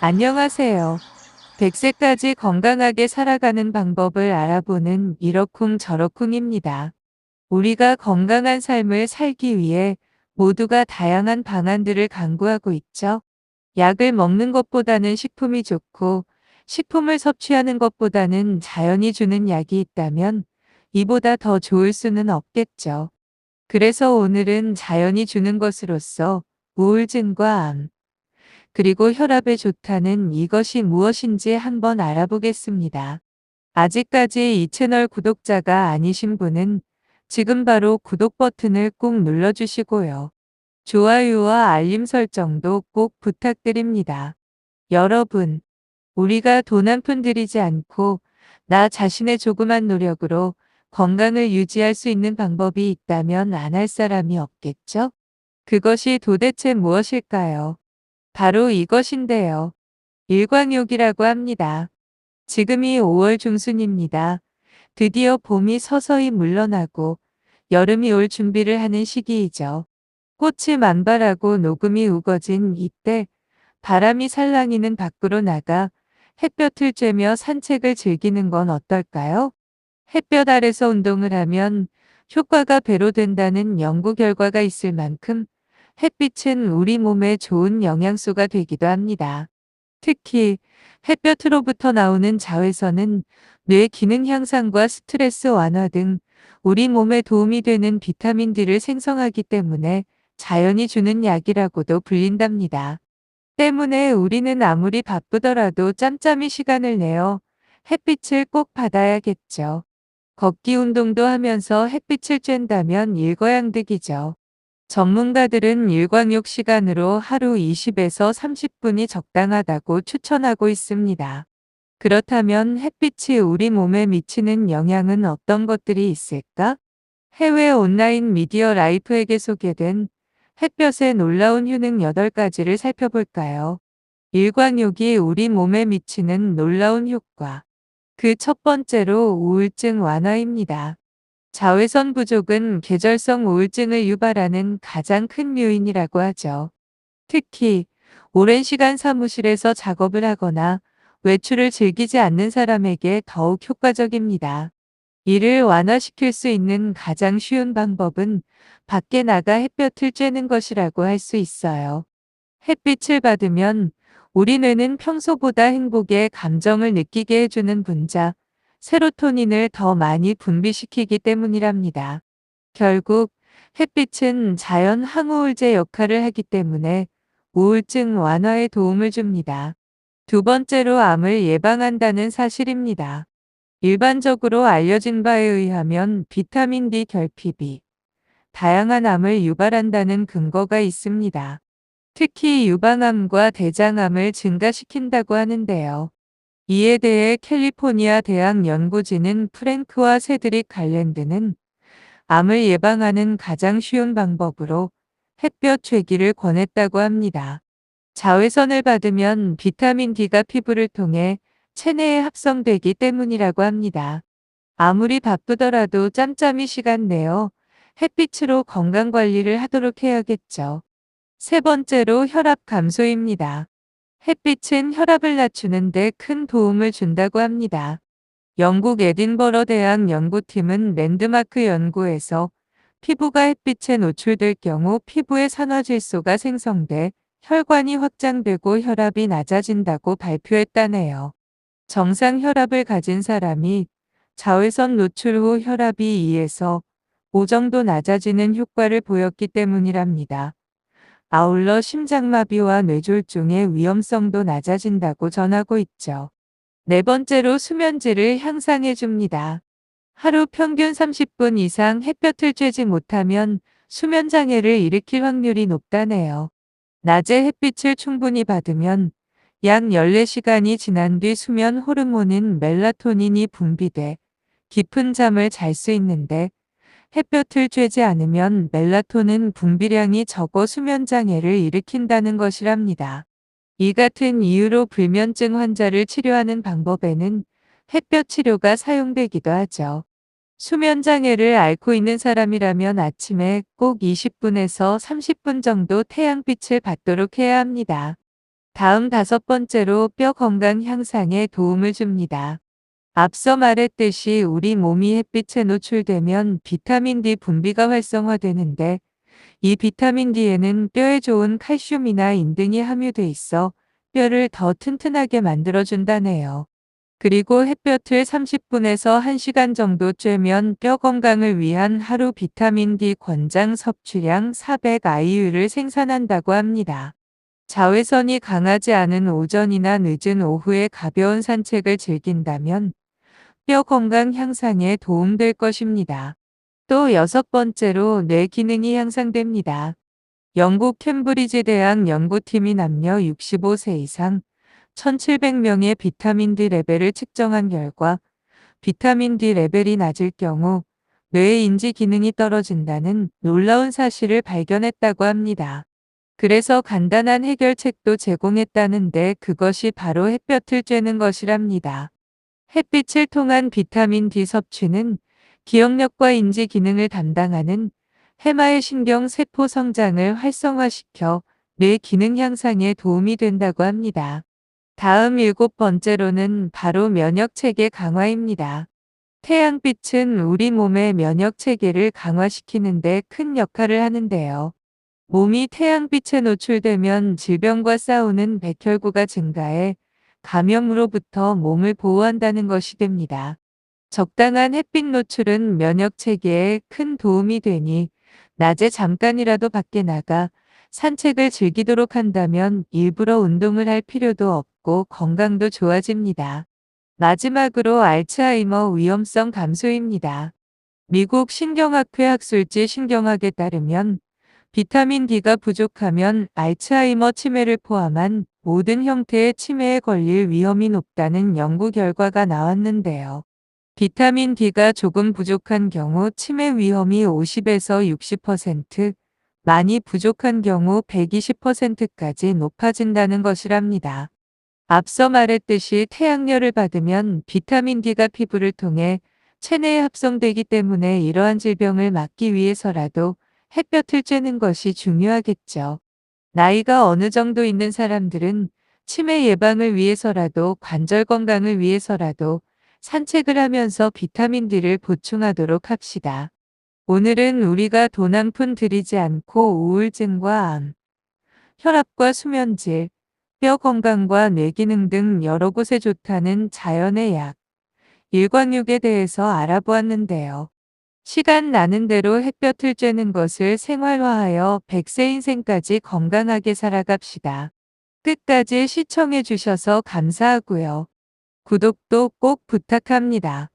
안녕하세요. 100세까지 건강하게 살아가는 방법을 알아보는 이러쿵저러쿵입니다. 우리가 건강한 삶을 살기 위해 모두가 다양한 방안들을 강구하고 있죠. 약을 먹는 것보다는 식품이 좋고, 식품을 섭취하는 것보다는 자연이 주는 약이 있다면 이보다 더 좋을 수는 없겠죠. 그래서 오늘은 자연이 주는 것으로서 우울증과 암, 그리고 혈압에 좋다는 이것이 무엇인지 한번 알아보겠습니다. 아직까지 이 채널 구독자가 아니신 분은 지금 바로 구독 버튼을 꾹 눌러주시고요. 좋아요와 알림 설정도 꼭 부탁드립니다. 여러분, 우리가 돈 한 푼 들이지 않고 나 자신의 조그만 노력으로 건강을 유지할 수 있는 방법이 있다면 안 할 사람이 없겠죠? 그것이 도대체 무엇일까요? 바로 이것인데요. 일광욕이라고 합니다. 지금이 5월 중순입니다. 드디어 봄이 서서히 물러나고 여름이 올 준비를 하는 시기이죠. 꽃이 만발하고 녹음이 우거진 이때 바람이 살랑이는 밖으로 나가 햇볕을 쬐며 산책을 즐기는 건 어떨까요? 햇볕 아래서 운동을 하면 효과가 배로 된다는 연구 결과가 있을 만큼 햇빛은 우리 몸에 좋은 영양소가 되기도 합니다. 특히 햇볕으로부터 나오는 자외선은 뇌 기능 향상과 스트레스 완화 등 우리 몸에 도움이 되는 비타민 D를 생성하기 때문에 자연이 주는 약이라고도 불린답니다. 때문에 우리는 아무리 바쁘더라도 짬짬이 시간을 내어 햇빛을 꼭 받아야겠죠. 걷기 운동도 하면서 햇빛을 쬐다면 일거양득이죠. 전문가들은 일광욕 시간으로 하루 20에서 30분이 적당하다고 추천하고 있습니다. 그렇다면 햇빛이 우리 몸에 미치는 영향은 어떤 것들이 있을까? 해외 온라인 미디어 라이프에게 소개된 햇볕의 놀라운 효능 8가지를 살펴볼까요? 일광욕이 우리 몸에 미치는 놀라운 효과. 그 첫 번째로 우울증 완화입니다. 자외선 부족은 계절성 우울증을 유발하는 가장 큰 요인이라고 하죠. 특히 오랜 시간 사무실에서 작업을 하거나 외출을 즐기지 않는 사람에게 더욱 효과적입니다. 이를 완화시킬 수 있는 가장 쉬운 방법은 밖에 나가 햇볕을 쬐는 것이라고 할 수 있어요. 햇빛을 받으면 우리 뇌는 평소보다 행복의 감정을 느끼게 해주는 분자, 세로토닌을 더 많이 분비시키기 때문이랍니다. 결국 햇빛은 자연 항우울제 역할을 하기 때문에 우울증 완화에 도움을 줍니다. 두 번째로 암을 예방한다는 사실입니다. 일반적으로 알려진 바에 의하면 비타민 D 결핍이 다양한 암을 유발한다는 근거가 있습니다. 특히 유방암과 대장암을 증가시킨다고 하는데요. 이에 대해 캘리포니아 대학 연구진은 프랭크와 세드릭 갈랜드는 암을 예방하는 가장 쉬운 방법으로 햇볕 쬐기를 권했다고 합니다. 자외선을 받으면 비타민 D가 피부를 통해 체내에 합성되기 때문이라고 합니다. 아무리 바쁘더라도 짬짬이 시간 내어 햇빛으로 건강 관리를 하도록 해야겠죠. 세 번째로 혈압 감소입니다. 햇빛은 혈압을 낮추는 데 큰 도움을 준다고 합니다. 영국 에딘버러 대학 연구팀은 랜드마크 연구에서 피부가 햇빛에 노출될 경우 피부의 산화질소가 생성돼 혈관이 확장되고 혈압이 낮아진다고 발표했다네요. 정상 혈압을 가진 사람이 자외선 노출 후 혈압이 2에서 5 정도 낮아지는 효과를 보였기 때문이랍니다. 아울러 심장마비와 뇌졸중의 위험성도 낮아진다고 전하고 있죠. 네 번째로 수면질을 향상해 줍니다. 하루 평균 30분 이상 햇볕을 쬐지 못하면 수면장애를 일으킬 확률이 높다네요. 낮에 햇빛을 충분히 받으면 약 14시간이 지난 뒤 수면 호르몬인 멜라토닌이 분비돼 깊은 잠을 잘 수 있는데 햇볕을 쬐지 않으면 멜라토닌 분비량이 적어 수면장애를 일으킨다는 것이랍니다. 이 같은 이유로 불면증 환자를 치료하는 방법에는 햇볕 치료가 사용되기도 하죠. 수면장애를 앓고 있는 사람이라면 아침에 꼭 20분에서 30분 정도 태양빛을 받도록 해야 합니다. 다음 5번째로 뼈 건강 향상에 도움을 줍니다. 앞서 말했듯이 우리 몸이 햇빛에 노출되면 비타민 D 분비가 활성화되는데 이 비타민 D에는 뼈에 좋은 칼슘이나 인 등이 함유돼 있어 뼈를 더 튼튼하게 만들어준다네요. 그리고 햇볕을 30분에서 1시간 정도 쬐면 뼈 건강을 위한 하루 비타민 D 권장 섭취량 400 IU를 생산한다고 합니다. 자외선이 강하지 않은 오전이나 늦은 오후에 가벼운 산책을 즐긴다면 뼈 건강 향상에 도움될 것입니다. 또 6번째로 뇌 기능이 향상됩니다. 영국 캠브리지 대학 연구팀이 남녀 65세 이상 1,700명의 비타민 D 레벨을 측정한 결과 비타민 D 레벨이 낮을 경우 뇌의 인지 기능이 떨어진다는 놀라운 사실을 발견했다고 합니다. 그래서 간단한 해결책도 제공했다는데 그것이 바로 햇볕을 쬐는 것이랍니다. 햇빛을 통한 비타민 D 섭취는 기억력과 인지 기능을 담당하는 해마의 신경 세포 성장을 활성화시켜 뇌 기능 향상에 도움이 된다고 합니다. 다음 7번째로는 바로 면역 체계 강화입니다. 태양빛은 우리 몸의 면역 체계를 강화시키는 데 큰 역할을 하는데요. 몸이 태양빛에 노출되면 질병과 싸우는 백혈구가 증가해 감염으로부터 몸을 보호한다는 것이 됩니다. 적당한 햇빛 노출은 면역 체계에 큰 도움이 되니 낮에 잠깐이라도 밖에 나가 산책을 즐기도록 한다면 일부러 운동을 할 필요도 없고 건강도 좋아집니다. 마지막으로 알츠하이머 위험성 감소입니다. 미국 신경학회 학술지 신경학에 따르면 비타민 D가 부족하면 알츠하이머 치매를 포함한 모든 형태의 치매에 걸릴 위험이 높다는 연구 결과가 나왔는데요. 비타민 D가 조금 부족한 경우 치매 위험이 50에서 60%, 많이 부족한 경우 120%까지 높아진다는 것이랍니다. 앞서 말했듯이 태양열을 받으면 비타민 D가 피부를 통해 체내에 합성되기 때문에 이러한 질병을 막기 위해서라도 햇볕을 쬐는 것이 중요하겠죠. 나이가 어느 정도 있는 사람들은 치매 예방을 위해서라도 관절 건강을 위해서라도 산책을 하면서 비타민 D를 보충하도록 합시다. 오늘은 우리가 돈 한 푼 들이지 않고 우울증과 암, 혈압과 수면질, 뼈 건강과 뇌기능 등 여러 곳에 좋다는 자연의 약, 일광욕에 대해서 알아보았는데요. 시간 나는 대로 햇볕을 쬐는 것을 생활화하여 100세 인생까지 건강하게 살아갑시다. 끝까지 시청해 주셔서 감사하고요. 구독도 꼭 부탁합니다.